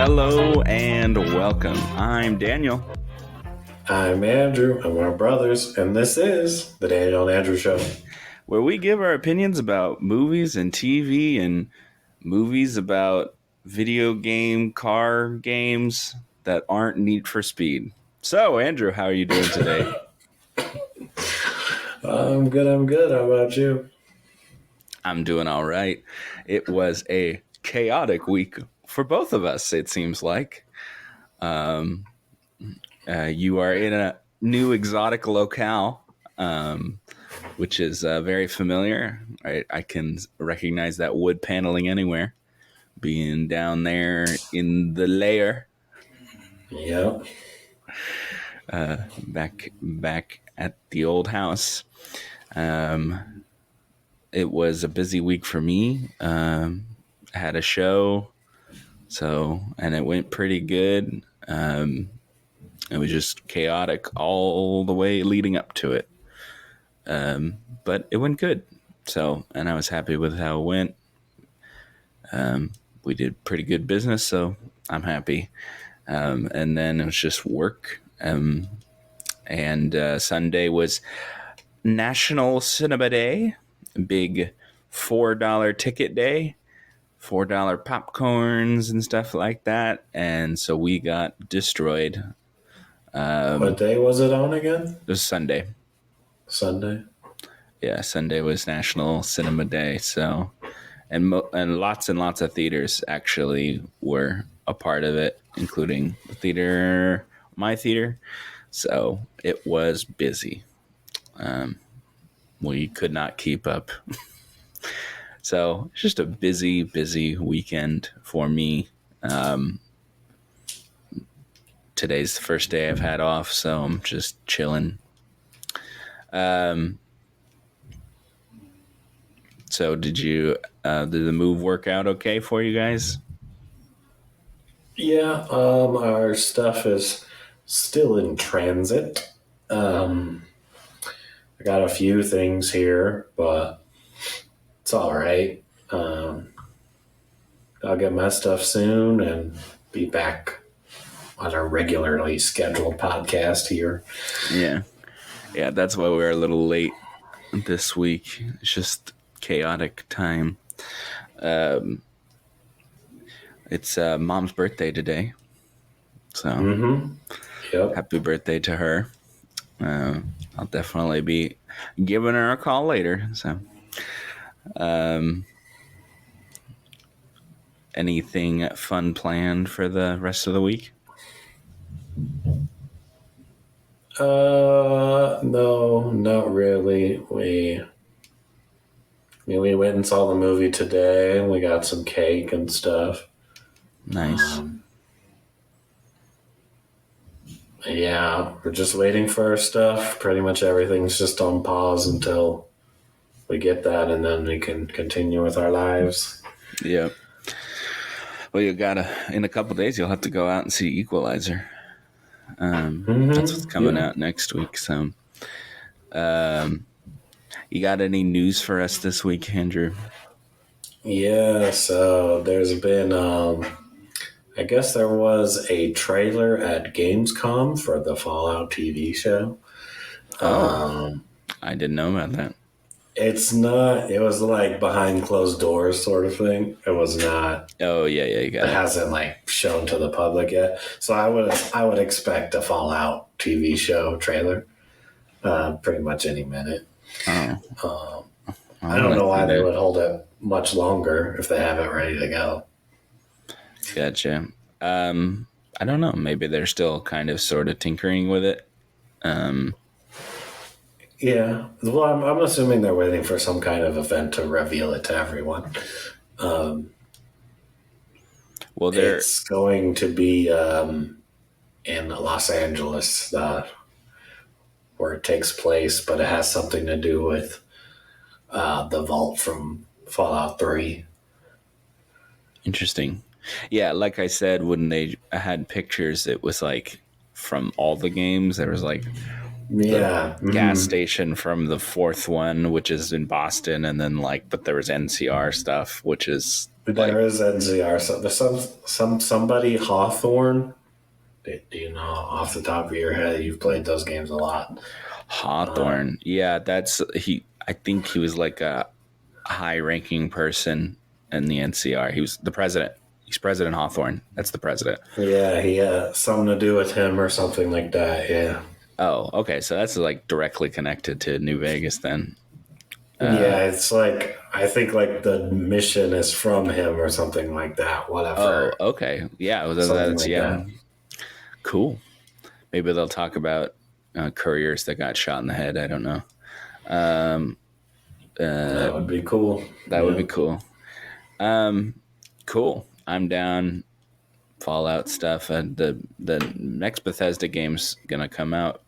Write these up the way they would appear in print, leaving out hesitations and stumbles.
Hello and welcome. I'm Daniel. I'm Andrew, and we're brothers, and this is the Daniel and Andrew Show. Where we give our opinions about movies and TV and movies about video game car games that aren't Need for Speed. So, Andrew, how are you doing today? I'm good. How about you? I'm doing all right. It was a chaotic week for both of us, it seems like. Um, you are in a new exotic locale, which is very familiar. I can recognize that wood paneling anywhere. Being down there in the lair, Yep. back at the old house. It was a busy week for me. Had a show, and it went pretty good. It was just chaotic all the way leading up to it. But it went good. And I was happy with how it went. We did pretty good business, so I'm happy. And then it was just work. And Sunday was National Cinema Day, big $4 ticket day, $4 popcorns and stuff like that. And so we got destroyed. What day was it on again? It was Sunday. Sunday. Yeah, Sunday was National Cinema Day. So, and lots of theaters actually were a part of it, including my theater. So it was busy. We could not keep up. So it's just a busy weekend for me. Today's the first day I've had off, so I'm just chilling. So did the move work out okay for you guys? Yeah. Our stuff is still in transit. I got a few things here, but it's all right. I'll get my stuff soon and be back on our regularly scheduled podcast here. Yeah, that's why we're a little late this week. It's just chaotic time. It's Mom's birthday today, so Yep. happy birthday to her. I'll definitely be giving her a call later. So, anything fun planned for the rest of the week? No, not really. We went and saw the movie today, and we got some cake and stuff. Nice. Yeah, we're just waiting for our stuff. Pretty much everything's just on pause until we get that, and then we can continue with our lives. Yep. Well, in a couple days, you'll have to go out and see Equalizer. That's what's coming out next week. So, you got any news for us this week, Andrew? Yeah, so there's been, I guess there was a trailer at Gamescom for the Fallout TV show. I didn't know about that. It's not, it was like behind closed doors sort of thing. It was not. Oh, yeah, you got it. Hasn't like shown to the public yet. So I would expect a Fallout TV show trailer pretty much any minute. Oh. I don't know why they would hold it much longer if they have it ready to go. Gotcha. I don't know. Maybe they're still kind of sort of tinkering with it. Yeah. Well, I'm assuming they're waiting for some kind of event to reveal it to everyone. Well, it's going to be in Los Angeles, where it takes place, but it has something to do with the vault from Fallout 3. Interesting. Yeah, like I said, when they had pictures, it was like from all the games. There was like the Yeah. gas Mm-hmm. station from the fourth one, which is in Boston, and then but there was NCR stuff, which is There is NZR. So there's somebody Hawthorne. Do you know off the top of your head? You've played those games a lot. Hawthorne. Yeah, that's he. I think he was like a high-ranking person in the NCR. He was the president. He's President Hawthorne. That's the president. Yeah, he something to do with him or something like that. Yeah. Oh, okay. So that's like directly connected to New Vegas then. Yeah, it's like I think like the mission is from him or something like that. Oh, Whatever, okay. Yeah, something that's like yeah, that. cool. Maybe they'll talk about couriers that got shot in the head. I don't know. Um, uh, That would be cool. that would Yeah, be cool. Um, cool. I'm down. Fallout stuff. The next Bethesda game's gonna come out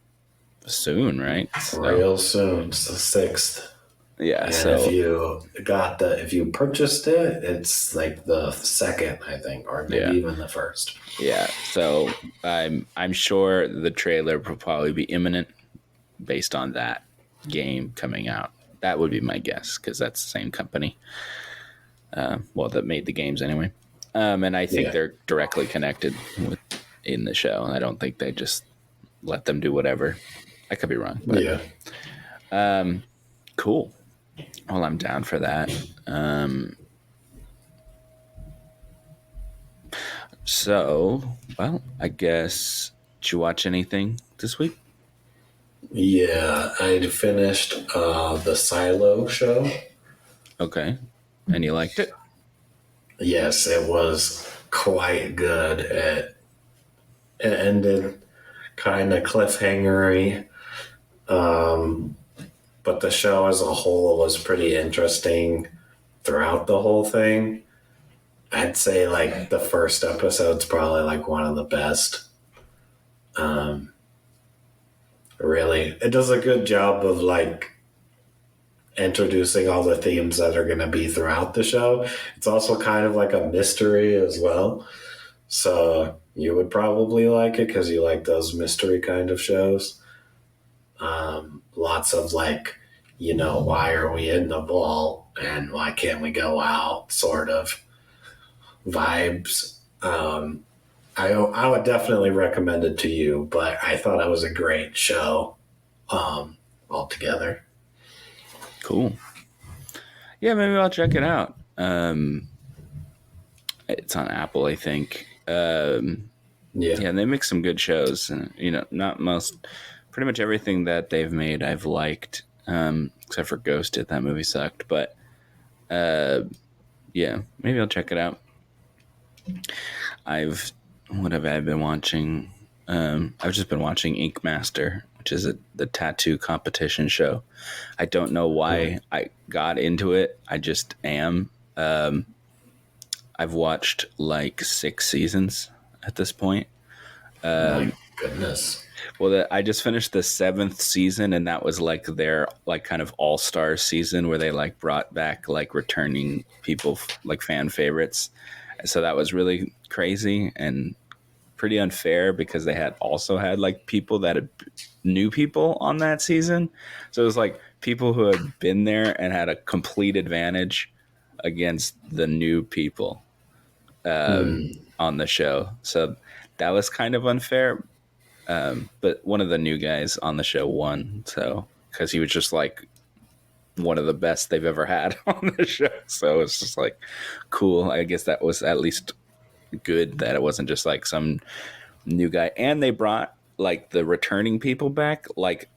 soon, right? So real soon. It's the 6th. yeah. And if So you purchased it, it's like the second, I think, or maybe yeah, even the first. yeah. So I'm sure the trailer will probably be imminent based on that game coming out. That would be my guess because that's the same company. Well, that made the games anyway. And I think Yeah, they're directly connected with in the show. I don't think they just let them do whatever. I could be wrong, but yeah, cool. Well, I'm down for that. So, well, I guess did you watch anything this week? yeah. I finished the Silo show. Okay, and you liked it? Yes, it was quite good. It ended kind of cliffhangery. But the show as a whole was pretty interesting throughout the whole thing. I'd say like the first episode's probably like one of the best. Really, it does a good job of like introducing all the themes that are going to be throughout the show. It's also kind of like a mystery as well. So you would probably like it because you like those mystery kind of shows. Lots of like, why are we in the vault and why can't we go out sort of vibes. I would definitely recommend it to you, but I thought it was a great show altogether. Cool. Yeah, maybe I'll check it out. It's on Apple, I think. Yeah. Yeah, and they make some good shows. Not most, pretty much everything that they've made I've liked, except for Ghosted. That movie sucked, but yeah, maybe I'll check it out. What have I been watching? I've just been watching Ink Master, which is the tattoo competition show. I don't know why I got into it. I just am. I've watched like 6 seasons at this point. My goodness. Well, I just finished the 7th season, and that was like their like kind of all-star season where they like brought back like returning people like fan favorites. So that was really crazy and pretty unfair because they had also had like people that had new people on that season. So it was like people who had been there and had a complete advantage against the new people on the show. So that was kind of unfair. But one of the new guys on the show won. So because he was just like one of the best they've ever had on the show. So it's just like cool. I guess that was at least good that it wasn't just like some new guy. And they brought like the returning people back. Like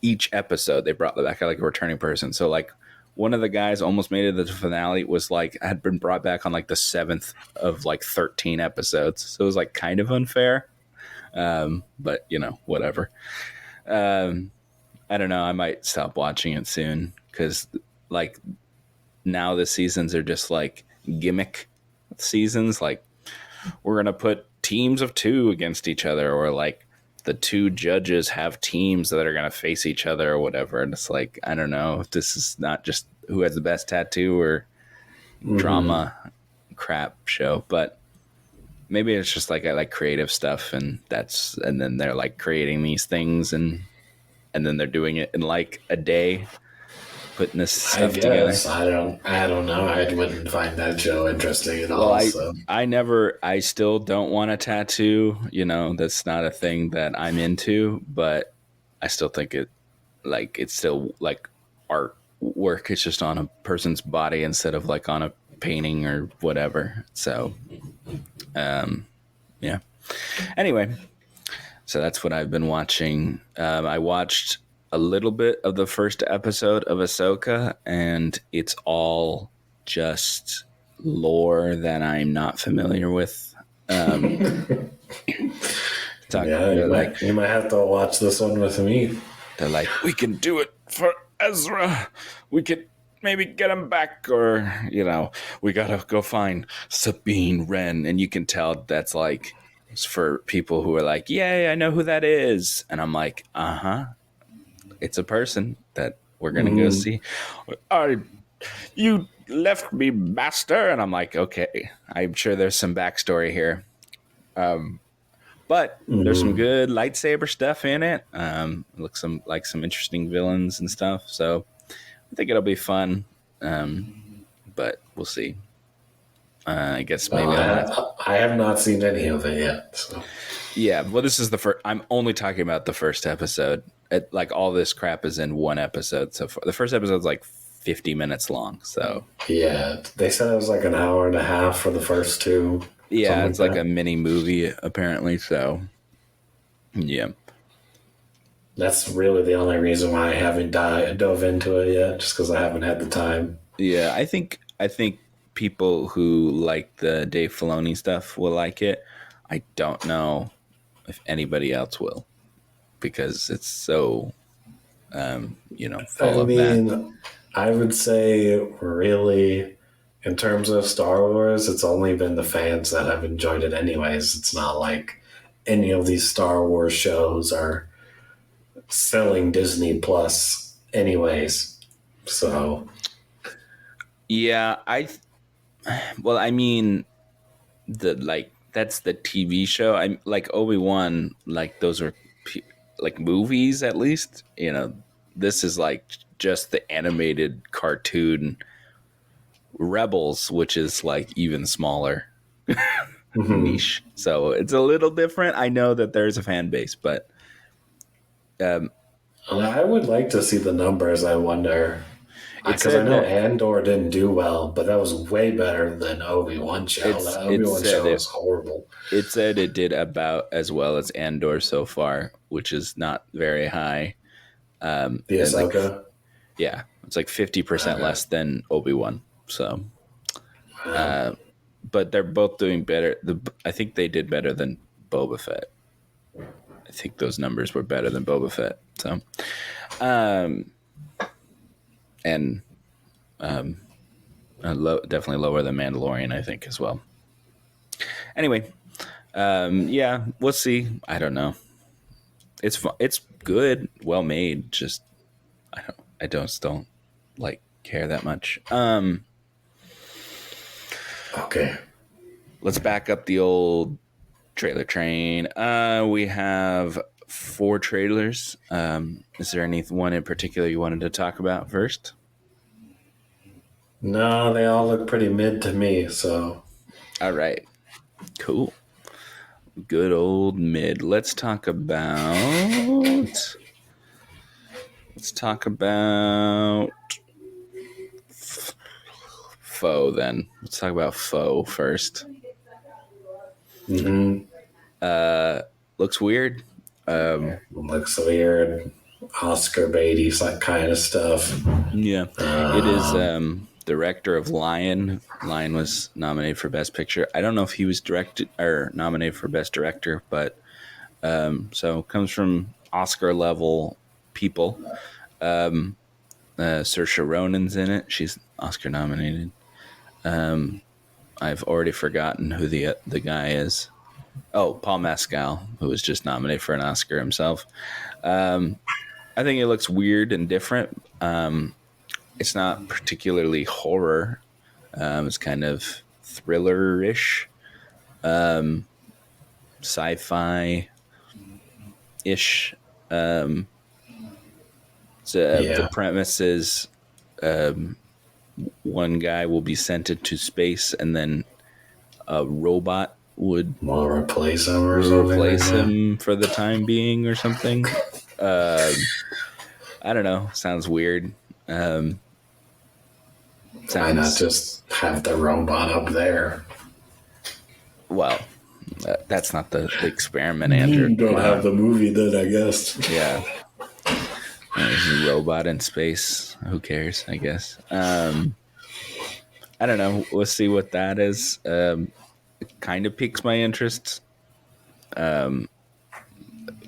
each episode, they brought back like a returning person. So like one of the guys almost made it to the finale was like had been brought back on like the 7th of like 13 episodes. So it was like kind of unfair. But whatever. I don't know. I might stop watching it soon because like now the seasons are just like gimmick seasons. Like we're gonna put teams of 2 against each other, or like the 2 judges have teams that are gonna face each other or whatever. And it's like I don't know. This is not just who has the best tattoo or drama crap show, but maybe it's just like I like creative stuff, and then they're like creating these things and and then they're doing it in like a day, putting this I stuff together. guess I don't know. I wouldn't find that show interesting at Well, all. So I still don't want a tattoo. You know, that's not a thing that I'm into, but I still think it's still like artwork. It's just on a person's body instead of like on a painting or whatever. So, yeah. Anyway, so that's what I've been watching. I watched a little bit of the first episode of Ahsoka, and it's all just lore that I'm not familiar with. Talk, yeah, they're like, you might have to watch this one with me. we can do it for Ezra. We could maybe get him back, or we gotta go find Sabine Wren, and you can tell that's like it's for people who are like, yay, I know who that is, and I'm like, it's a person that we're gonna go Mm, see. You left me, master, and I'm like, okay, I'm sure there's some backstory here. But there's some mm. good lightsaber stuff in it. Looks some interesting villains and stuff. So I think it'll be fun. But we'll see. I guess Well, maybe I'll have. I have not seen any of it yet. So Yeah. Well, this is the first. I'm only talking about the first episode. Like all this crap is in one episode so far. The first episode's like 50 minutes long. So yeah, they said it was like an hour and a half for the first two, yeah, something like it's like a that. mini movie apparently. So yeah. That's really the only reason why I haven't dove into it yet, just because I haven't had the time. Yeah, I think people who like the Dave Filoni stuff will like it. I don't know if anybody else will because it's so I full of that. mean, I would say really, in terms of Star Wars, it's only been the fans that have enjoyed it anyways. It's not like any of these Star Wars shows are selling Disney Plus anyways. So, Yeah, well, I mean the like that's the TV show. I'm like Obi-Wan, like those are like movies at least. This is like just the animated cartoon Rebels, which is like even smaller mhm. niche. So it's a little different. I know that there's a fan base, but um, I would like to see the numbers. I wonder. it Because I said know that Andor didn't do well, but that was way better than Obi-Wan show. it's The it Obi-Wan said show it was horrible. it said it did about as well as Andor so far, which is not very high. The And like Ahsoka. yeah, it's like 50% Okay. less than Obi-Wan. So, Wow. but they're both doing better. I think they did better than Boba Fett. I think those numbers were better than Boba Fett. So, and definitely lower than Mandalorian, I think, as well. Anyway, yeah, we'll see. I don't know. It's good, well made. Just I don't like care that much. Okay. Let's back up the old trailer train. We have 4 trailers. Is there any one in particular you wanted to talk about first? No, they all look pretty mid to me. So All right, cool. Good old mid. Let's talk about Foe then. Let's talk about Foe first. mhm. Looks weird. Looks weird. Oscar baity like kind of stuff. Yeah. It is director of Lion. Lion was nominated for Best Picture. I don't know if he was directed or nominated for Best Director, but so comes from Oscar level people. Saoirse Ronan's in it. She's Oscar nominated. I've already forgotten who the guy is. Oh, Paul Mescal, who was just nominated for an Oscar himself. I think it looks weird and different. It's not particularly horror. It's kind of thriller-ish, sci-fi-ish. So the Yeah. premise is um, one guy will be sent into space, and then a robot would We'll replace him or something like replace that. him for the time being, or something. I don't know. Sounds weird. Um, Why not sounds just have the robot up there? well. That's not the experiment, Andrew. Don't Come have on. the movie then, I guess. Yeah. There's a robot in space. Who cares? I guess. I don't know. We'll see what that is. Kind of piques my interest. It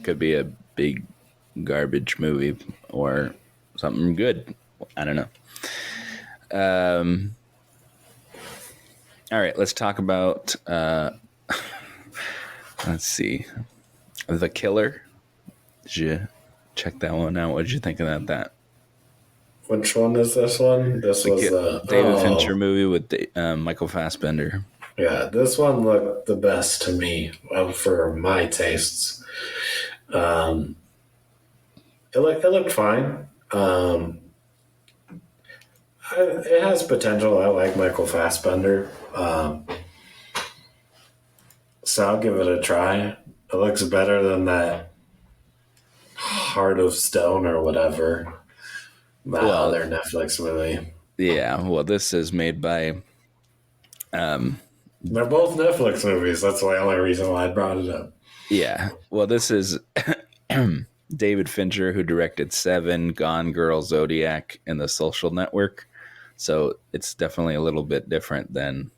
could be a big garbage movie or something good. I don't know. Um, all right, let's talk about. Let's see, The Killer. Did you check that one out? What did you think about that? Which one is this one? This was David Fincher movie with Michael Fassbender. yeah, this one looked the best to me for my tastes. Um, it looked fine. It has potential. I like Michael Fassbender, so I'll give it a try. It looks better than that Heart of Stone or whatever, that Well, other Netflix movie. yeah. Well, this is made by. They're both Netflix movies. That's the only reason why I brought it up. Yeah. Well, this is David Fincher, who directed Seven, Gone Girl, Zodiac, and The Social Network. So it's definitely a little bit different than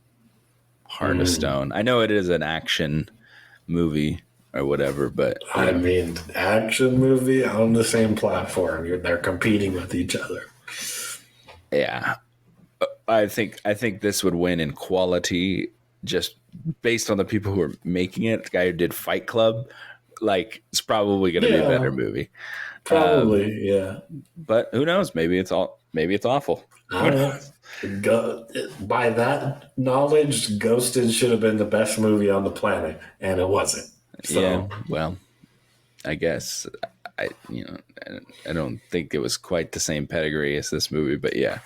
Heart of Stone. I know it is an action movie or whatever, but you I know, mean, action movie on the same platform. They're competing with each other. yeah. I think this would win in quality just based on the people who are making it. The guy who did Fight Club, like, it's probably going to be a better Yeah, movie. probably. Yeah. But who knows? Maybe it's awful. I Who don't know. knows? By that knowledge, Ghosted should have been the best movie on the planet, and it wasn't. Yeah. So, Well, I guess I don't think it was quite the same pedigree as this movie, but yeah.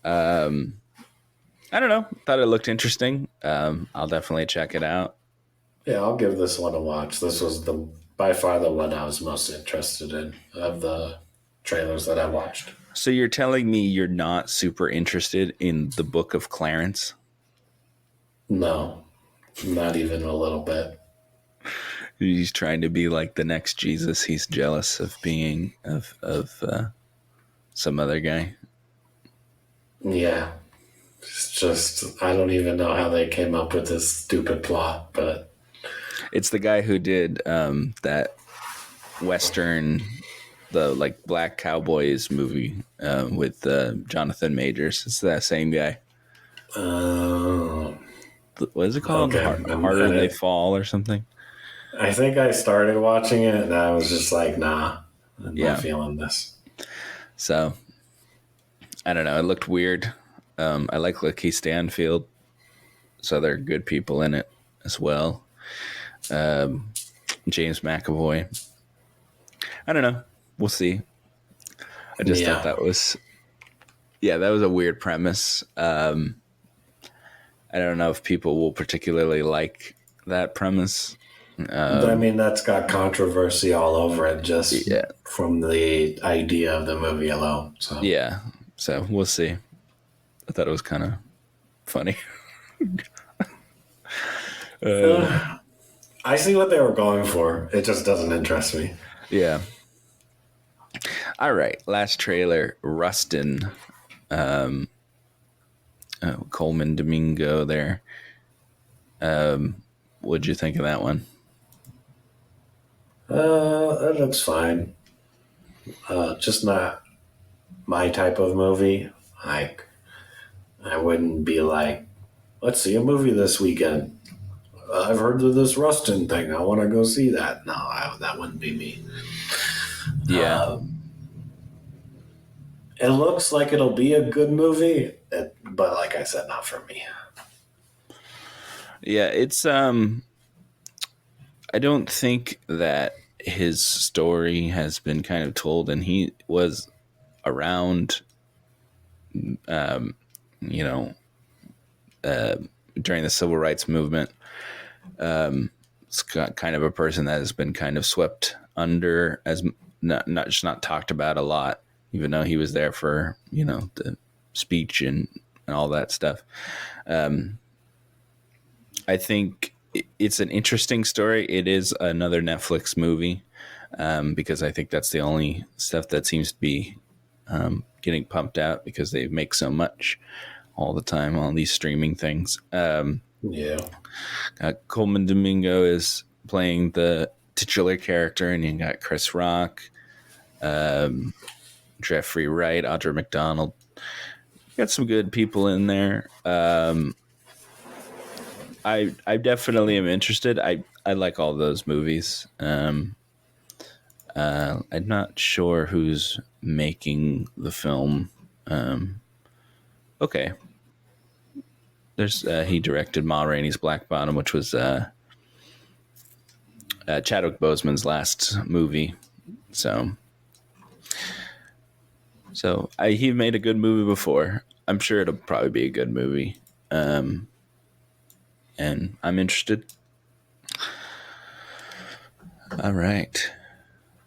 I don't know. Thought it looked interesting. I'll definitely check it out. yeah, I'll give this one a watch. This was the by far the one I was most interested in of the trailers that I watched. So you're telling me you're not super interested in the Book of Clarence? No, not even a little bit. He's trying to be like the next Jesus. He's jealous of being of some other guy. Yeah, it's just I don't even know how they came up with this stupid plot, but It's the guy who did that Western, the like Black Cowboys movie with Jonathan Majors. It's that same guy. uh, What is it called? okay. Harder They Fall or something? I think I started watching it and I was just like, nah, I'm not Yeah. feeling this. So I don't know. It looked weird. I like Lakeith Stanfield, so there are good people in it as well. James McAvoy. I don't know. We'll see. I just thought Yeah. that was a weird premise. I don't know if people will particularly like that premise. I mean, that's got controversy all over it just Yeah, from the idea of the movie alone. So, yeah. So we'll see. I thought it was kind of funny. I see what they were going for. It just doesn't interest me. Yeah. All right. Last trailer, Rustin. Coleman Domingo there. What'd you think of that one? It looks fine. Just not my type of movie. Like, I wouldn't be like, let's see a movie this weekend. I've heard of this Rustin thing. I want to go see that. No, that wouldn't be me. Yeah. It looks like it'll be a good movie, but like I said, not for me. Yeah, it's I don't think that his story has been kind of told, and he was around, you know, during the civil rights movement. It's got kind of a person that has been kind of swept under, as not talked about a lot, even though he was there for, the speech and all that stuff. I think it's an interesting story. It is another Netflix movie, because I think that's the only stuff that seems to be getting pumped out, because they make so much all the time on these streaming things. Yeah. Coleman Domingo is playing the titular character, and you got Chris Rock, Jeffrey Wright, Audra McDonald. Got some good people in there. I definitely am interested. I like all those movies. I'm not sure who's making the film. Okay, there's he directed Ma Rainey's Black Bottom, which was Chadwick Boseman's last movie. So he made a good movie before. I'm sure it'll probably be a good movie. And I'm interested. All right.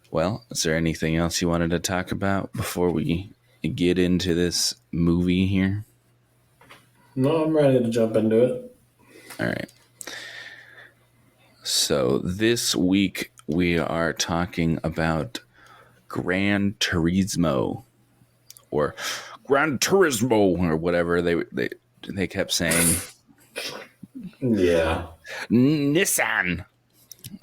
Well, is there anything else you wanted to talk about before we get into this movie here? No, I'm ready to jump into it. All right. So this week we are talking about Gran Turismo, or Gran Turismo, or whatever they kept saying. Yeah. Nissan.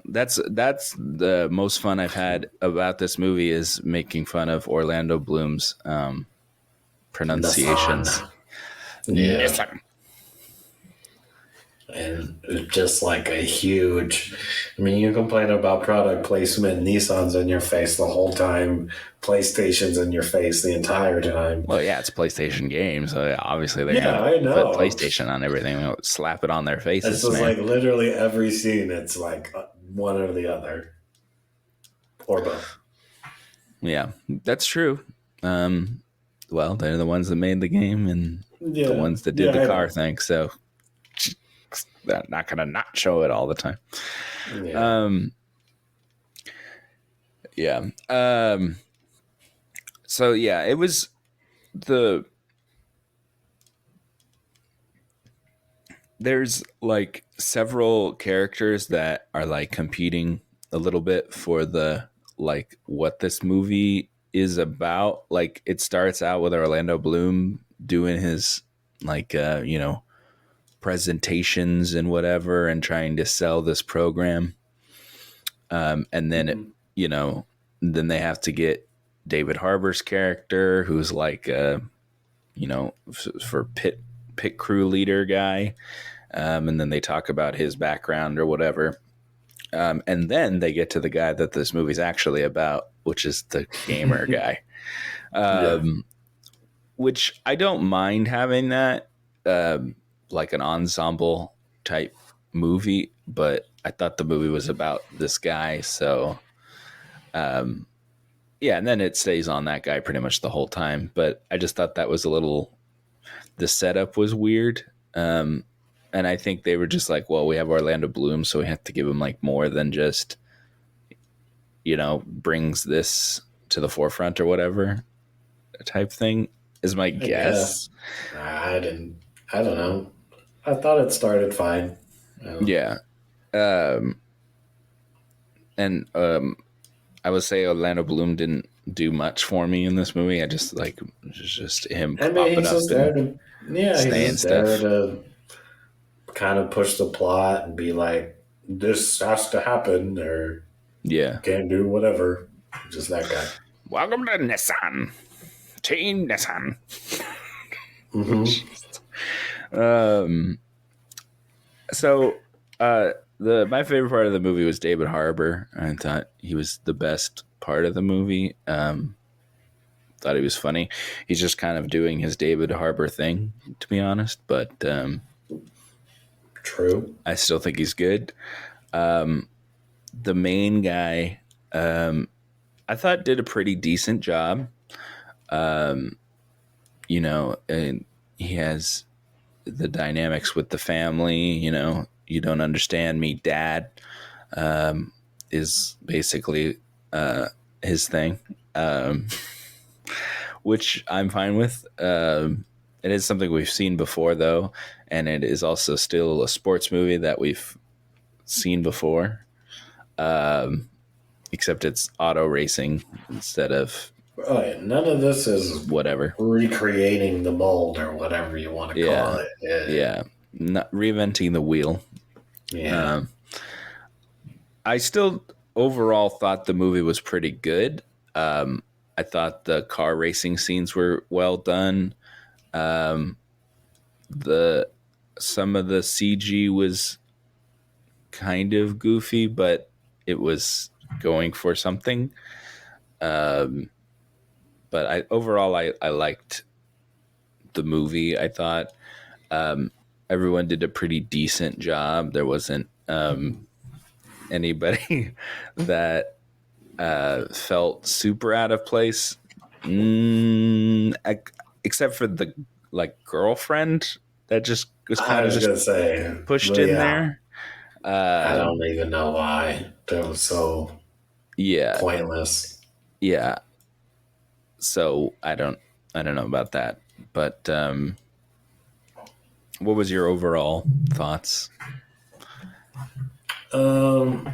That's the most fun I've had about this movie, is making fun of Orlando Bloom's pronunciations. Yeah. Nissan. And it's just like a huge. I mean, you complain about product placement, Nissan's in your face the whole time, PlayStation's in your face the entire time. Well, yeah, it's PlayStation games. So obviously, they're I gonna put know. PlayStation on everything. They'll slap it on their faces. It's just like literally every scene. It's like one or the other, or both. Yeah, that's true. Well, they're the ones that made the game, and the ones that did the car thing. So they're not gonna not show it all the time. Yeah. So yeah, it was there's like several characters that are like competing a little bit for the, like, what this movie is about. Like, it starts out with Orlando Bloom doing his, like, presentations and whatever, and trying to sell this program. And then then they have to get David Harbour's character, who's like for pit crew leader guy. And then they talk about his background or whatever. And then they get to the guy that this movie's actually about, which is the gamer guy. Which I don't mind having that, like an ensemble type movie, but I thought the movie was about this guy. So, yeah, and then it stays on that guy pretty much the whole time. But I just thought that was the setup was weird. And I think they were just like, well, we have Orlando Bloom, so we have to give him like more than just, brings this to the forefront or whatever type thing is my guess. I don't know. I thought it started fine. Yeah. And I would say Orlando Bloom didn't do much for me in this movie. I just like, just him popping up and saying stuff. There to kind of push the plot and be like, this has to happen, or can't do whatever. Just that guy. Welcome to Nissan. Team Nissan. So my favorite part of the movie was David Harbour. I thought he was the best part of the movie. Thought he was funny. He's just kind of doing his David Harbour thing, to be honest, but true. I still think he's good. The main guy, I thought did a pretty decent job. Um, and he has the dynamics with the family. You don't understand me, Dad. Is basically uh, his thing, um, which I'm fine with. It is something we've seen before, though, and it is also still a sports movie that we've seen before, except it's auto racing instead of Right. None of this is whatever. recreating the mold or whatever you want to call Yeah, it. Yeah. yeah, not reinventing the wheel. Yeah. Um, I still overall thought the movie was pretty good. Um, I thought the car racing scenes were well done. Um, the Some of the CG was kind of goofy, but it was going for something. Um, but I liked the movie. I thought everyone did a pretty decent job. There wasn't anybody that felt super out of place, mm, except for the girlfriend that just was I kind of was just gonna say, pushed but in yeah, there. I Um, don't even know why that was so yeah, pointless. yeah. So I don't know about that, but what was your overall thoughts? Um,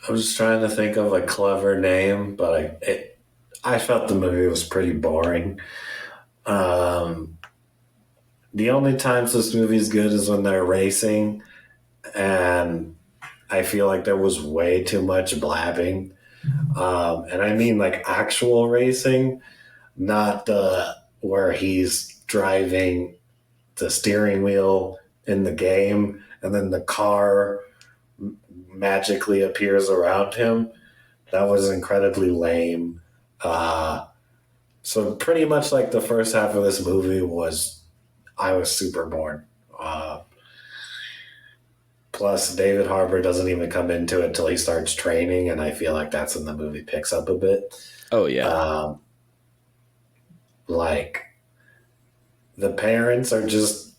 I was trying to think of a clever name, but I felt the movie was pretty boring. Um, the only times this movie is good is when they're racing, and I feel like there was way too much blabbing. And I mean like actual racing, not the where he's driving the steering wheel in the game and then the car magically appears around him. That was incredibly lame. So pretty much like the first half of this movie was, I was super bored. Uh, Plus, David Harbour doesn't even come into it till he starts training, and I feel like that's when the movie picks up a bit. Oh yeah, Um, like the parents are just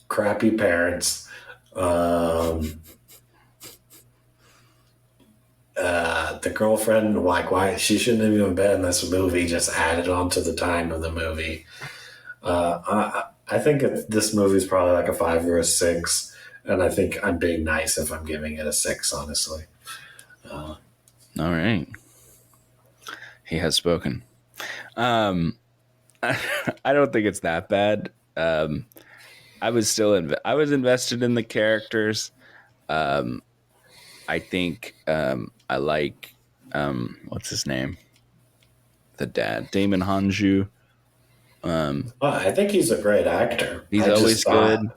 crappy parents. Um, the girlfriend, like, why she shouldn't have even been in this movie, just added on to the time of the movie. I think this movie is probably like a 5 or a 6, and I think I'm being nice if I'm giving it a 6, honestly. all right. He has spoken. Um, I don't think it's that bad. I was invested in the characters. Um, I think I like what's his name, the dad, Damon Hanju. Well, I think he's a great actor. He's I always just thought good.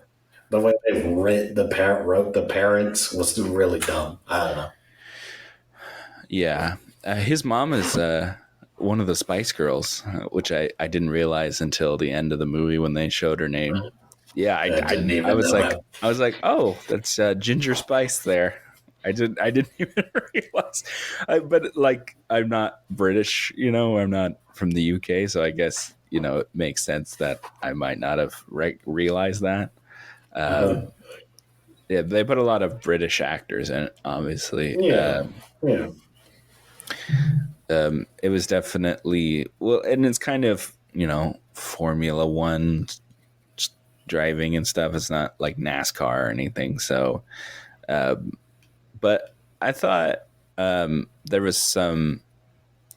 the way they wrote the parents was really dumb. I don't know. Yeah, his mom is one of the Spice Girls, which I didn't realize until the end of the movie when they showed her name. Yeah, I didn't even know that. I was like, oh, that's Ginger Spice there. I didn't even realize. But like, I'm not British, I'm not from the UK, so I guess it makes sense that I might not have realized that. Uh-huh. Yeah, they put a lot of British actors in it, obviously. Yeah, yeah, It was definitely well, and it's kind of Formula One driving and stuff. It's not like NASCAR or anything. So, but I thought there was some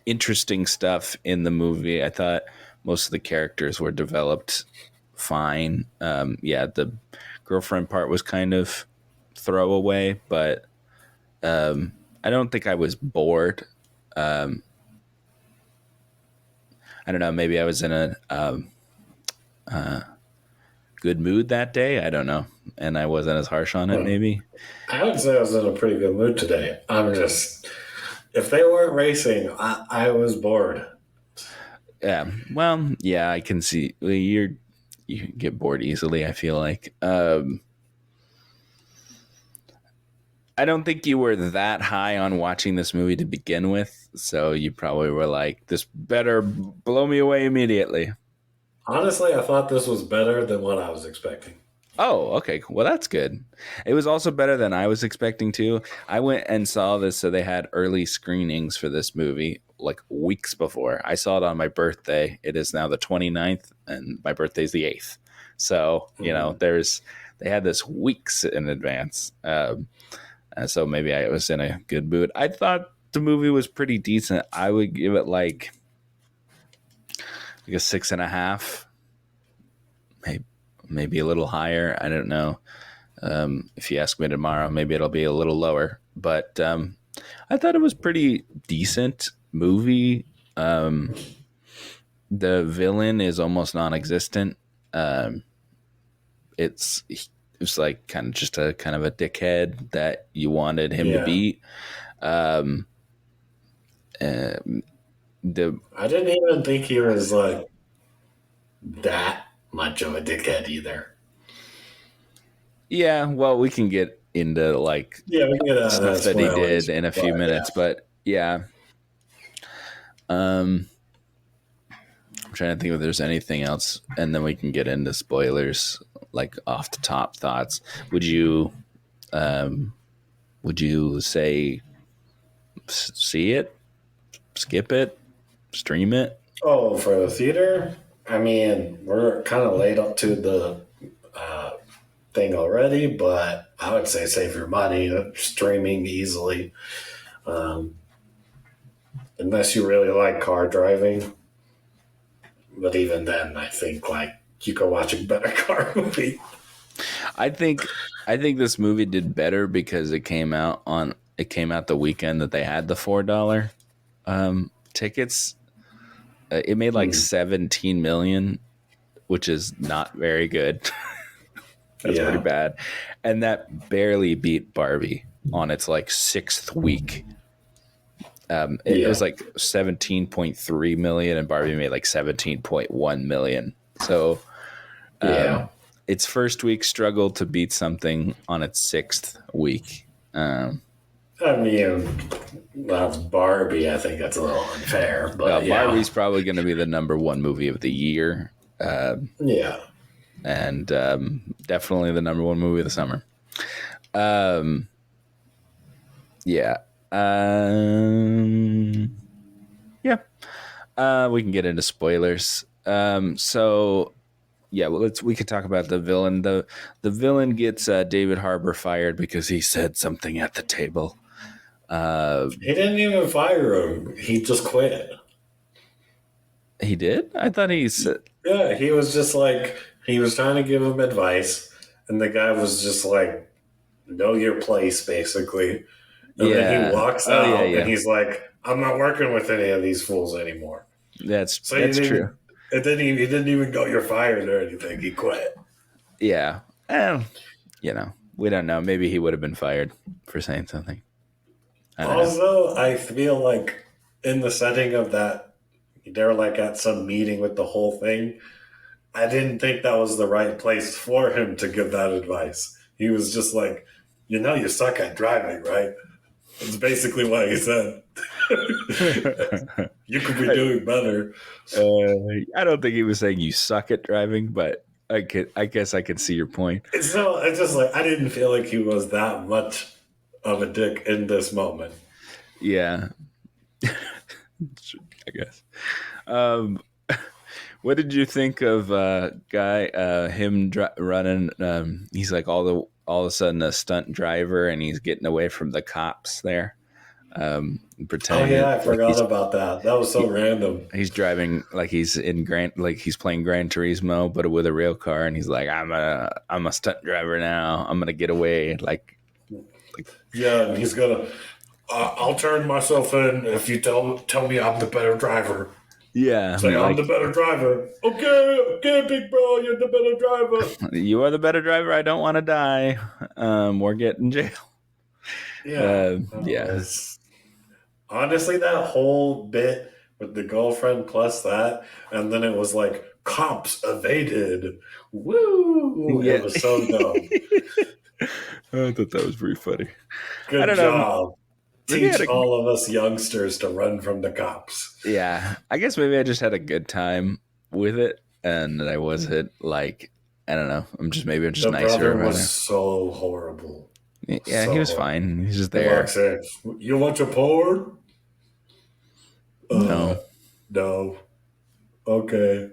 interesting stuff in the movie. I thought most of the characters were developed fine. Yeah, the girlfriend part was kind of throwaway, but I don't think I was bored. Um, I don't know. Maybe I was in a good mood that day. I don't know, and I wasn't as harsh on it. huh. Maybe. I would say I was in a pretty good mood today. If they weren't racing, I was bored. Yeah. Well, yeah. I can see you get bored easily. I feel like. I don't think you were that high on watching this movie to begin with, so you probably were like, "This better blow me away immediately." Honestly, I thought this was better than what I was expecting. Oh, okay. Well, that's good. It was also better than I was expecting to. I went and saw this, so they had early screenings for this movie like weeks before. I saw it on my birthday. It is now the 29th, and my birthday's the 8th. So, Mm-hmm. they had this weeks in advance. And so maybe I was in a good mood. I thought the movie was pretty decent. I would give it like a 6.5, maybe a little higher. I don't know. If you ask me tomorrow, maybe it'll be a little lower. But I thought it was pretty decent movie. The villain is almost non-existent. Um, it's like kind of just a kind of a dickhead that you wanted him to Yeah. beat. Um, uh, the I didn't even think he was like that much of a dickhead either. Yeah, well, we can get into like Yeah, we can get stuff that he did spoilers, in a but few yeah. minutes, but yeah. Um, I'm trying to think if there's anything else, and then we can get into spoilers, like off the top thoughts. Would you, um, would you say see it, skip it, stream it? Oh, for the theater? I mean, we're kind of late up to the uh, thing already, but I would say save your money streaming easily. Um, unless you really like car driving. But even then, I think like you could watch a better car movie. I think I think this movie did better because it came out the weekend that they had the $4 tickets. It made like Hmm. 17 million, which is not very good. That's pretty Yeah, bad. And that barely beat Barbie on its like sixth week. It was yeah, like 17.3 million, and Barbie made like 17.1 million. So yeah. its first week struggled to beat something on its sixth week. I mean, that's Barbie. I think that's a little unfair, but yeah, Barbie's probably going to be the number one movie of the year, yeah. and definitely the number one movie of the summer. Um, yeah. Yeah. We can get into spoilers. So yeah, well, we could talk about the villain. The villain gets David Harbour fired because he said something at the table. He didn't even fire him. He just quit. He did? I thought he said. Yeah, he was just like he was trying to give him advice, and the guy was just like, "Know your place," basically. And then he Yeah. walks Oh yeah, out, and yeah. he's like, "I'm not working with any of these fools anymore." That's So he that's didn't true. even. He didn't even go, "You're fired" or anything. He quit. Yeah. And we don't know. Maybe he would have been fired for saying something. I don't know. Also, I feel like in the setting of that, they're like at some meeting with the whole thing. I didn't think that was the right place for him to give that advice. He was just like, you suck at driving, right? That's basically what he said. You could be doing better. I don't think he was saying you suck at driving, but I guess I can see your point. It's just like I didn't feel like he was that much of a dick in this moment. Yeah, I guess. Um, what did you think of guy him running? He's like all of a sudden a stunt driver, and he's getting away from the cops there, Oh pretending yeah, that I like forgot about that. That was so random. he's driving like he's playing Gran Turismo, but with a real car, and he's like, I'm a stunt driver now. I'm gonna get away. Like Yeah, and he's gonna. I'll turn myself in if you tell me I'm the better driver. yeah, Say I'm the like better driver. Okay, okay, big bro, you're the better driver. you are the better driver. I don't want to die. Or get in jail. Yeah, that Yeah, was honestly that whole bit with the girlfriend plus that, and then it was like cops evaded. Woo! It yeah. was so dumb. I thought that was pretty funny. I Good don't know. job. Maybe I had Teach a all of us youngsters to run from the cops. yeah. I guess maybe I just had a good time with it, and I wasn't like I don't know. I'm just The nicer brother about was it. so horrible. Yeah, he So was horrible. fine. He's just He there. walks in. You want your porn? No. No. Okay.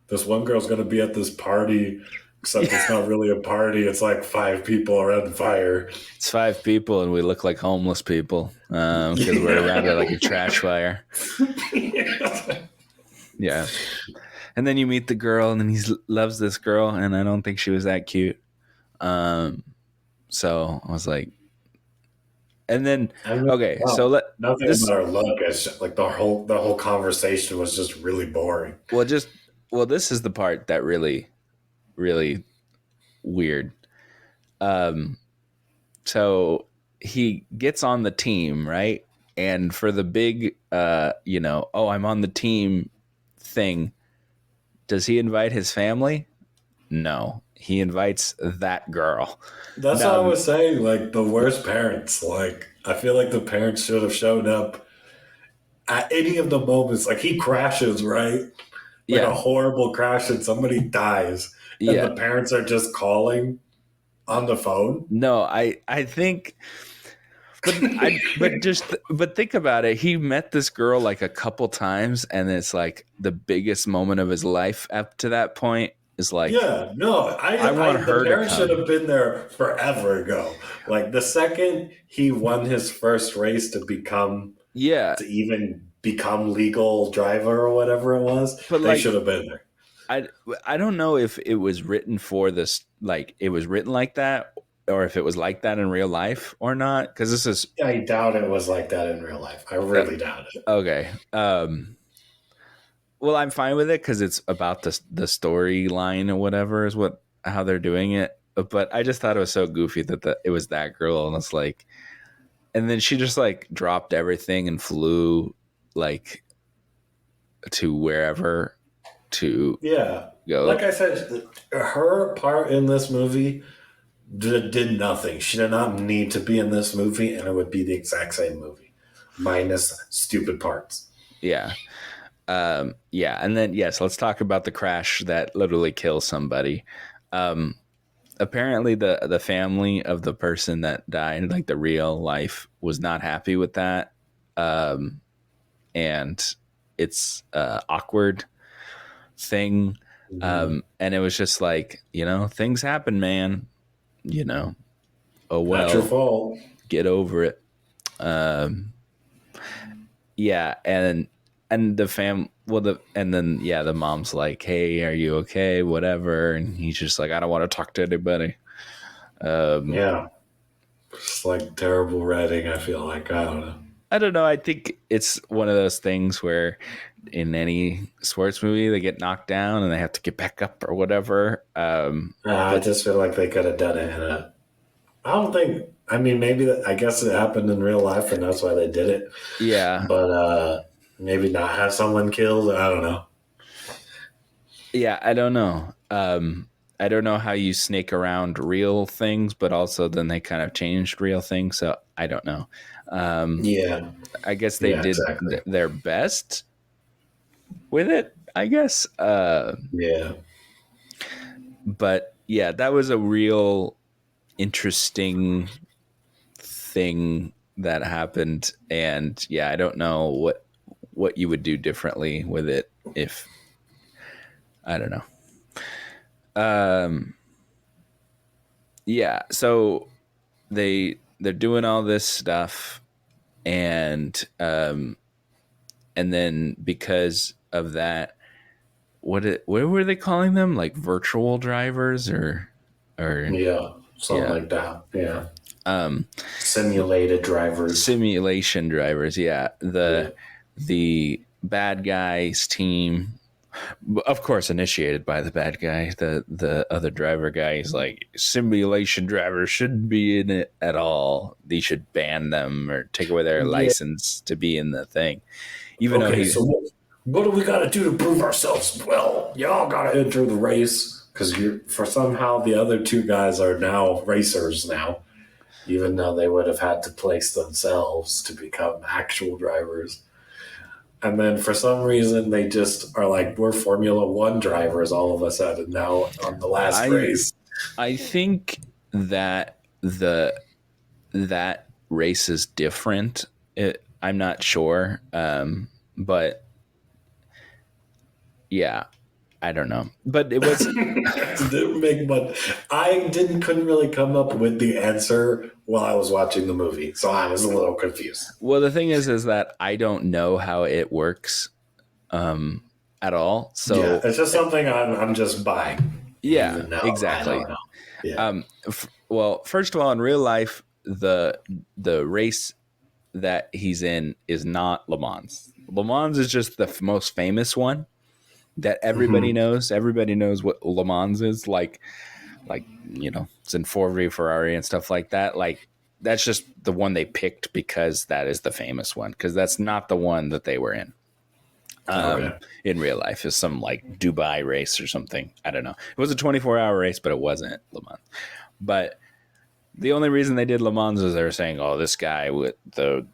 This one girl's going to be at this party, except it's not really a party. It's like five people around fire. It's five people, and we look like homeless people because we're around it Yeah. like a trash fire. Yeah. And then you meet the girl, and then he loves this girl, and I don't think she was that cute. Um, so I was like, and then I mean, okay, so well, let nothing this about her look. It's just, like the whole conversation was just really boring. well just well this is the part that really weird. Um, so he gets on the team, right? And for the big, oh, I'm on the team thing. Does he invite his family? No, he invites that girl. That's what I Now, was saying. Like the worst parents. Like I feel like the parents should have shown up at any of the moments. Like he crashes, right? Like a yeah, horrible crash and somebody dies, and yeah. the parents are just calling on the phone. No, I think, but think about it. He met this girl like a couple times, and it's like the biggest moment of his life up to that point is like, Yeah, no, I want the her to parents should come. have been there forever ago. Like the second he won his first race Yeah, to even become legal driver or whatever it was, but they like should have been there. I I don't know if it was written for this, like it was written like that, or if it was like that in real life or not. Because this is I doubt it was like that in real life. I really doubt it. okay. Well, I'm fine with it because it's about the storyline or whatever is what how they're doing it. But I just thought it was so goofy that it was that girl, and it's like, and then she just like dropped everything and flew like to wherever to Yeah, like go. I said, her part in this movie did nothing. She did not need to be in this movie, and it would be the exact same movie, minus stupid parts. Yeah. Yeah, and then yes, let's talk about the crash that literally kills somebody. Um, Apparently, the family of the person that died, like the real life, was not happy with that, um, and it's awkward thing. Mhm. And it was just like things happen, man. You know, oh Not your well, fault. get over it. Um, yeah, and the fam well the and then yeah the mom's like, hey, are you okay, whatever, and he's just like, I don't want to talk to anybody. Yeah, it's like terrible writing. I feel like I don't know. I don't know, I think it's one of those things where in any sports movie they get knocked down and they have to get back up or whatever. I But just feel like they could have done it in a. I don't think. I mean, maybe I guess it happened in real life, and that's why they did it. yeah, But maybe not have someone killed. I don't know. yeah, I don't know. I don't know how you snake around real things, but also then they kind of changed real things, so I don't know. um Yeah, I guess they yeah, did exactly. their best with it, I guess. Yeah, But yeah, that was a real interesting thing that happened, and yeah, I don't know what you would do differently with it if I don't know. Um, yeah, so they're doing all this stuff, and then because of that, what were they calling them? Like virtual drivers or yeah, something yeah. like that. Yeah, Um, simulated drivers. Simulation drivers, yeah. Yeah, The bad guys team, of course, initiated by the bad guy. The other driver guy is like, simulation drivers shouldn't be in it at all. They should ban them or take away their yeah. license to be in the thing. Even though Okay, he, so what do we got to do to prove ourselves? Well, y'all got to enter the race. because for somehow the other two guys are now racers now, even though they would have had to place themselves to become actual drivers. And then for some reason they just are like, we're Formula One drivers all of a sudden now on the last I race. I think that that race is different. I'm not sure, but yeah, I don't know. But it was Didn't make much. Couldn't really come up with the answer while I was watching the movie, so I was a little confused. well. The thing is that I don't know how it works at all. Yeah, So it's just something I'm just buying, yeah, even though I don't exactly. know. Yeah. Well, first of all, in real life, the race that he's in is not Le Mans. Le Mans is just the most famous one that everybody Hmm. knows. Everybody knows what Le Mans is like it's in Ford Ferrari and stuff like that. Like that's just the one they picked because that is the famous one. Because that's not the one that they were in. Okay. In real life is some like Dubai race or something. I don't know. It was a 24-hour race, but it wasn't Le Mans. But the only reason they did Le Mans is they were saying, "Oh, this guy with the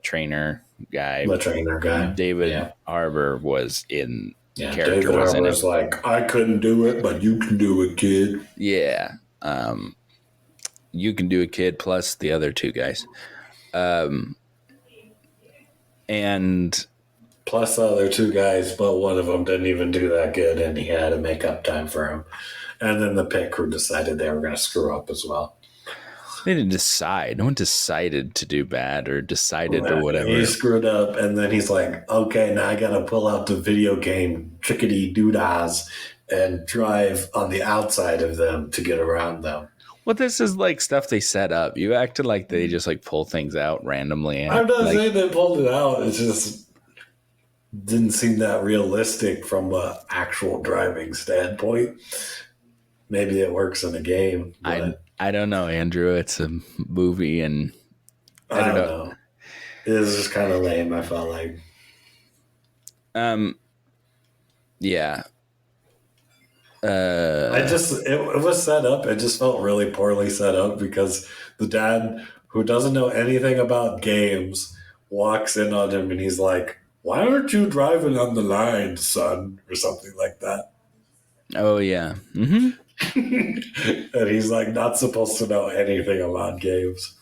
trainer guy, The trainer guy. David Yeah. Harbour was in Yeah. character David was in it." Harbour's like, I couldn't do it, but you can do it, kid. Yeah, you can do a kid plus the other two guys, and Plus the other two guys, but one of them didn't even do that good, and he had to make up time for him. And then the pit crew decided they were going to screw up as well. they didn't decide. No one decided to do bad or decided or He whatever. screwed up, and then he's like, okay, now I got to pull out the video game trickety doodahs and drive on the outside of them to get around them. Well, this is like stuff they set up. You acted like they just like pull things out randomly, and I'm not like saying they pulled it out. It just didn't seem that realistic from an actual driving standpoint. Maybe it works in a game, I but I don't know, Andrew. It's a movie, and I I don't don't know. know. It was just kind of lame, I felt like. Um, yeah. It was set up. It just felt really poorly set up because the dad, who doesn't know anything about games, walks in on him and he's like, "Why aren't you driving on the line, son?" or something like that. Oh yeah. Mm-hmm. And he's like, not supposed to know anything about games.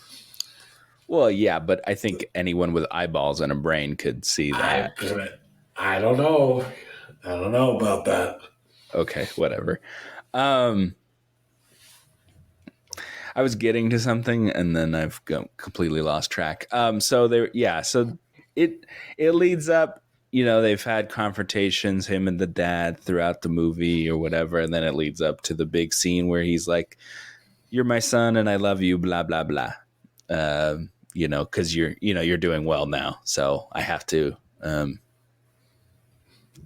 Well, yeah, but I think anyone with eyeballs and a brain could see I, that. I don't know. I don't know about that. Okay, whatever. Um, I was getting to something and then I've completely lost track. So there, yeah. So it it leads up. They've had confrontations, him and the dad, throughout the movie or whatever, and then it leads up to the big scene where he's like, "You're my son, and I love you." Blah blah blah. Because you're doing well now, so I have to. I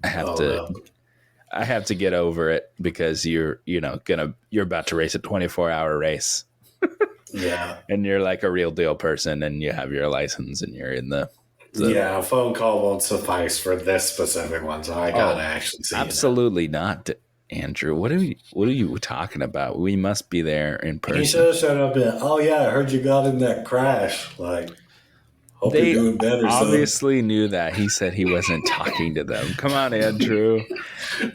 have Oh to no. I have to get over it because you're about to race a 24-hour race Yeah. and you're like a real deal person and you have your license and you're in the Yeah, a phone call won't suffice for this specific one, so I gotta oh, actually see you now. absolutely not, Andrew. What are you talking about? We must be there in He person. should have showed up and, oh yeah, I heard you got in that crash. Like, hope you're They doing better, son. obviously knew that. He said he wasn't talking to them. Come on, Andrew.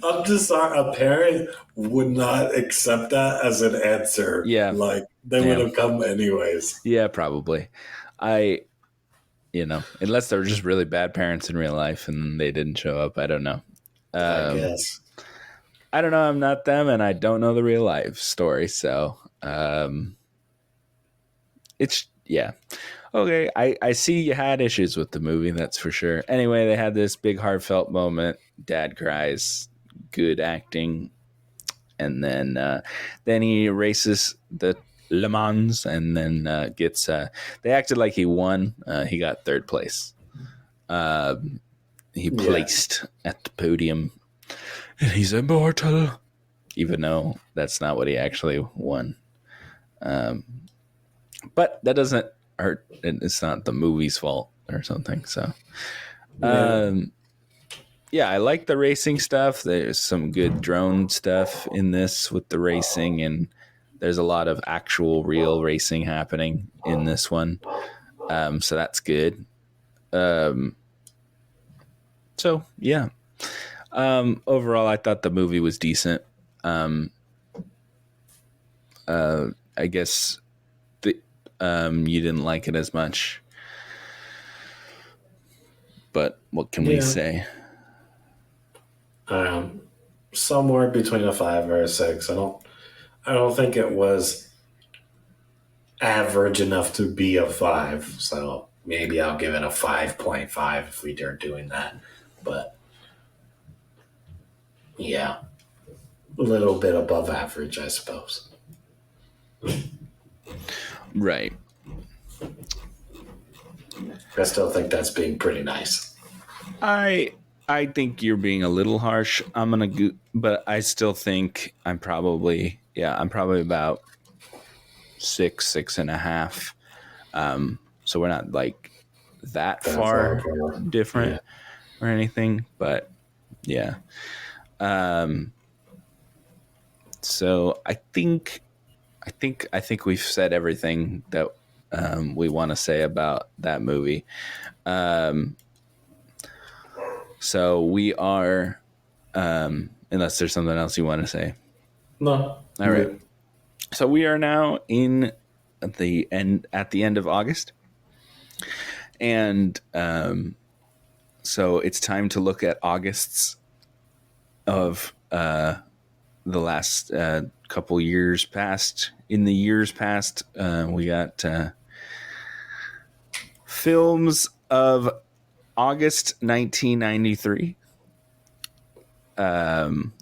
I'm just sorry. A parent would not accept that as an answer. Yeah. Like, they would Yeah. have come anyways. Yeah, probably. I unless they're just really bad parents in real life and they didn't show up. I don't know. I Um, guess. I don't know. I'm not them, and I don't know the real life story. So it's yeah. Okay, I see you had issues with the movie. That's for sure. Anyway, they had this big heartfelt moment. Dad cries. Good acting, and then he races the Le Mans, and then gets. They acted like he won. He got third place. He Yeah. placed at the podium, and he's immortal, even though that's not what he actually won. But that doesn't hurt. It's not the movie's fault or something. So, Yeah. yeah, I like the racing stuff. There's some good drone stuff in this with the racing, and there's a lot of actual real racing happening in this one. So that's good. Um, so yeah. Overall, I thought the movie was decent. Um, I guess the, you didn't like it as much, but what can we Yeah. say? Um, Somewhere between a 5 or a 6. I don't think it was average enough to be a 5. So maybe I'll give it a 5.5 if we are doing that. But yeah, a little bit above average, I suppose. Right. I still think that's being pretty nice. I think you're being a little harsh. But I still think I'm probably about 6.5. So we're not like that That far far apart. different Yeah. or anything, but yeah. So I think we've said everything that we want to say about that movie. So we are, unless there's something else you want to say. No, All I'm right. good. So we are now at the end of August, and so it's time to look at Augusts of the last couple years past. In the years past, we got films of August 1993.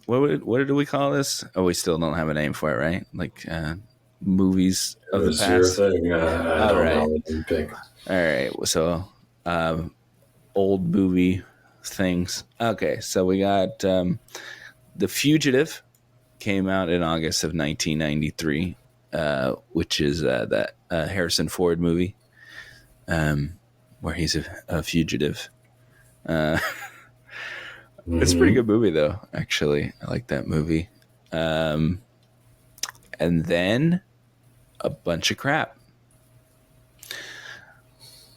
What did we call this? Oh, we still don't have a name for it, right? Like movies It of the was your past. thing. I All don't right, know what you pick. all right. So old movie things. Okay, so we got The Fugitive came out in August of 1993, which is that Harrison Ford movie where he's a fugitive. It's a pretty Mm-hmm. good movie, though. Actually, I like that movie. And then a bunch of crap.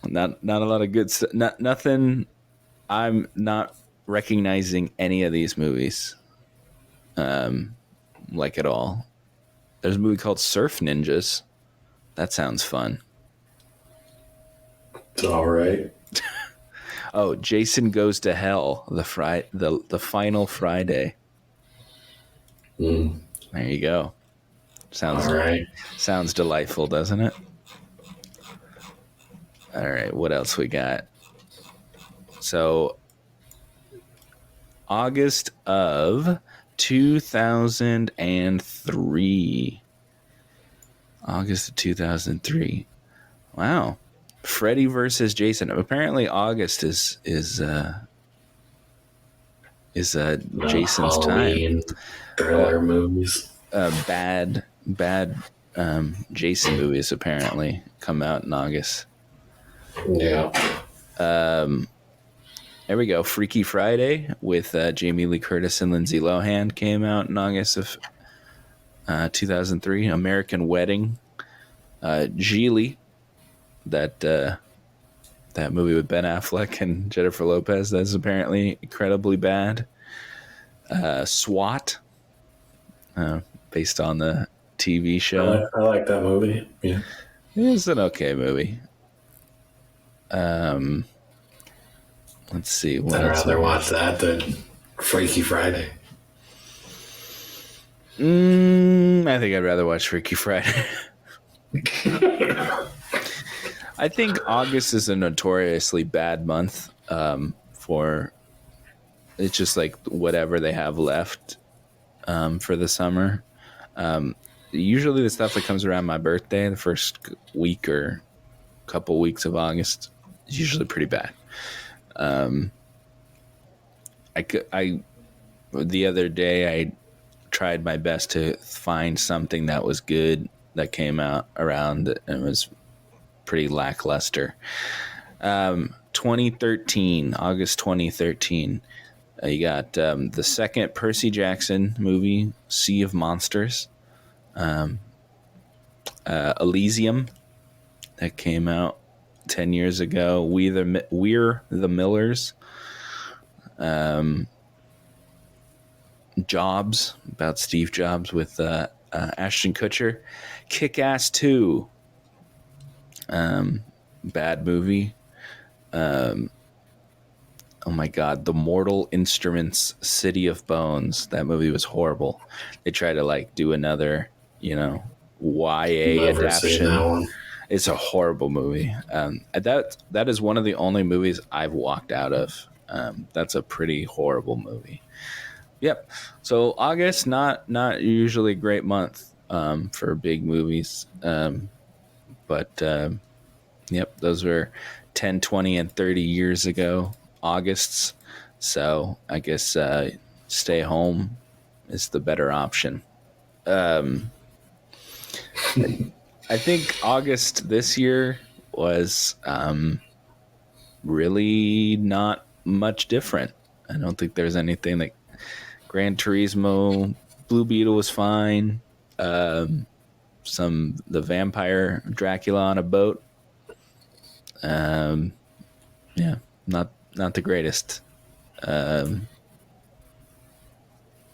Not a lot of good stuff. Nothing. I'm not recognizing any of these movies, like at all. There's a movie called Surf Ninjas. That sounds fun. It's all right. Oh, Jason Goes to Hell. The final Friday. Mm. There you go. All Sounds right. sounds delightful, doesn't it? All right, what else we got? So August of 2003. August of 2003. Wow. Freddy versus Jason. Apparently August is Jason's time. Halloween thriller movies. Bad Jason movies apparently come out in August. Yeah. There we go. Freaky Friday with Jamie Lee Curtis and Lindsay Lohan came out in August of 2003. American Wedding. Geely, that movie with Ben Affleck and Jennifer Lopez. That's apparently incredibly bad. SWAT, based on the TV show. I like that movie. Yeah. It's an okay movie. Let's see what I'd else we rather got. watch that than Freaky Friday. I think I'd rather watch Freaky Friday. I think August is a notoriously bad month for. It's just like whatever they have left for the summer. Usually the stuff that comes around my birthday, the first week or couple weeks of August, is usually pretty bad. The other day I tried my best to find something that was good that came out around, and it was pretty lackluster. 2013, August 2013. You got the second Percy Jackson movie, Sea of Monsters, Elysium, that came out 10 years ago. We're the Millers, Jobs, about Steve Jobs with Ashton Kutcher, Kick Ass 2, bad movie. Oh my God, The Mortal Instruments, City of Bones. That movie was horrible. They tried to like do another, YA Never seen that adaptation. one. It's a horrible movie. That is one of the only movies I've walked out of. That's a pretty horrible movie. Yep. So August, not usually a great month for big movies, but yep, those were 10, 20, and 30 years ago, Augusts. So I guess stay home is the better option. I think August this year was really not much different. I don't think there's anything that Gran Turismo, Blue Beetle was fine. The vampire Dracula on a boat. Yeah, not the greatest. I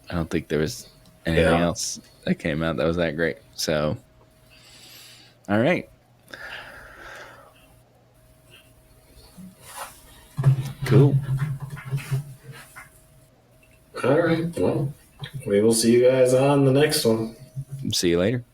don't think there was anything Yeah. else that came out that was that great. So, all right, cool. All right. Well, we will see you guys on the next one. See you later.